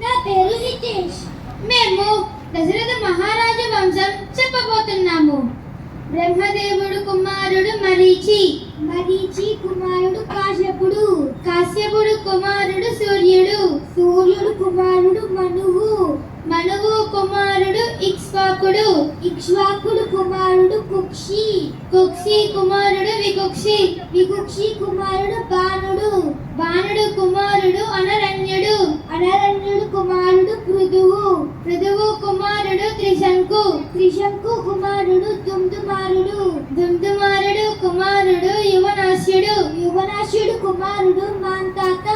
నా పేరు హితేష్. మేము దశరథ మహారాజు వంశం చెప్పబోతున్నాము. బ్రహ్మదేవుడు కుమారుడు మరీచి, మరీచి కుమారుడు కాశ్యపుడు, కాశ్యపుడు కుమారుడు సూర్యుడు, సూర్యుడు కుమారుడు మనువు, మనువు కుమారుడు ఇక్ష్వాకుడు, ఇక్ష్వాకుడు కుమారుడు కుక్షి, కుక్షి కుమారుడు వికుక్షి, వికుక్షి కుమారుడు బాణుడు, బాణుడు కుమారుడు అనరణ్యుడు, అనరణ్యుడు కుమారుడు పృథువు, పృథువు కుమారుడు త్రిశంకు, త్రిశంకు కుమారుడు దుందుమారుడు, దుందుమారుడు కుమారుడు యువనాశ్యుడు, యువనాశ్యుడు కుమారుడు మాంధాత,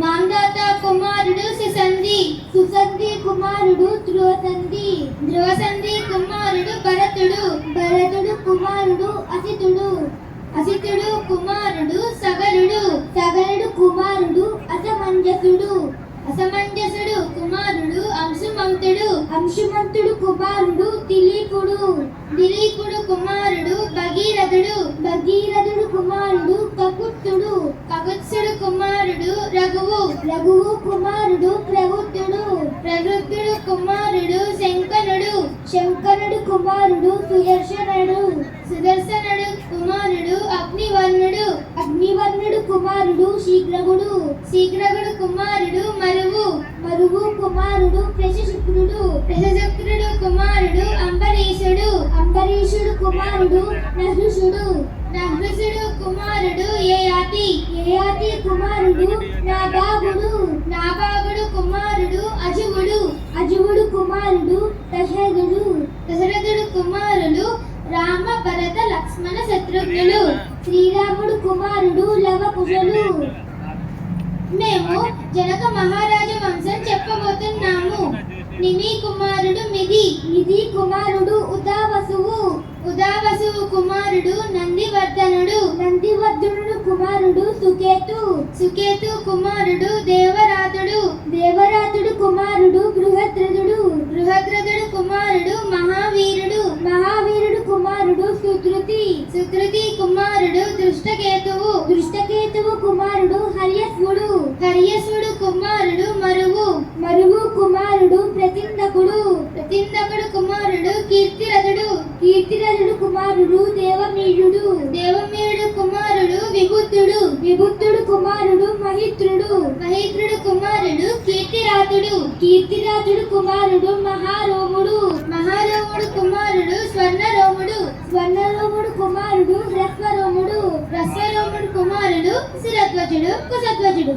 మాంధాత కుమారుడు సుసంధి, సుసంధి కుమారుడు ధ్రువసంధి, ధ్రువసంధి కుమారుడు భరతుడు, భరతుడు కుమారుడు అసితుడు, అసితుడు కుమారుడు సగరుడు, సగరుడు కుమారుడు అసమంజసుడు, అసమంజసుడు కుమారుడు అంశుమంతుడు, అంశుమంతుడు కుమారుడు దిలీపుడు, దిలీపుడు కుమారుడు భగీరథుడు, భగీరథుడు కుమారుడు కకుత్సుడు, కకుత్సుడు కుమారుడు రఘువు, రఘువు కుమారుడు ప్రవృత్తుడు, ప్రవృత్తుడు కుమారుడు శంకనుడు, శంకనుడు కుమారుడు సుదర్శనుడు, సుదర్శనుడు కుమారుడు అగ్నివర్ణుడు, అగ్నివర్ణుడు కుమారుడు శీఘ్రగుడు, శీఘ్రగుడు కుమారుడు మరువు, మరువు కుమారుడు ప్రశశుక్రుడు, ప్రశశుక్రుడు కుమారుడు అంబరీషుడు, అంబరీషుడు కుమారుడు నహృషుడు, నహృషుడు కుమారుడు యయాతి, యయాతి కుమారుడు నాభాగుడు, నాభాగుడు కుమారుడు అజువుడు, అజువుడు కుమారుడు దశరథుడు, దశరథుడు కుమారులు రామ భరత లక్ష్మణ శత్రుఘ్నులు, శ్రీరాముడు కుమారుడు లవకుశులు. మేము జనక మహారాజు వంశం చెప్పబోతున్నాము. నిమి కుమారుడు మిది, మిది కుమారుడు ఉదావసువు, ఉదావసువు కుమారుడు నందివర్ధనుడు, నందివర్ధనుడు కుమారుడు సుకేతు, సుకేతు కుమారుడు దేవరాతుడు, దేవరాతుడు కుమారుడు బృహద్రథుడు, బృహద్రథుడు కుమారుడు మహావీరుడు, మహావీరుడు కుమారుడు సుధృతి, సుధృతి కుమారుడు దృష్టకేతువు, దృష్టకేతువు కుమారుడు హర్యస్వుడు, హర్యస్వుడు కుమారుడు మరువు, మరువు కుమారుడు ప్రతిందకుడు, ప్రతిందకుడు కుమారుడు కీర్తిరథుడు, కీర్తిరథుడు కుమారుడు దేవమీయుడు, దేవమీయుడు కుమారుడు విబుద్ధుడు, విబుద్ధుడు కుమారుడు మహిత్రుడు, మహిత్రుడు కుమారుడు కీర్తిరాతుడు, కీర్తిరాతుడు కుమారుడు మహారోముడు, మహారోముడు కుమారుడు స్వర్ణరోముడు, స్వర్ణరోముడు కుమారుడు హ్రస్వరోముడు, హ్రస్వరోముడు కుమారుడు శిరధ్వజుడు కుశధ్వజుడు.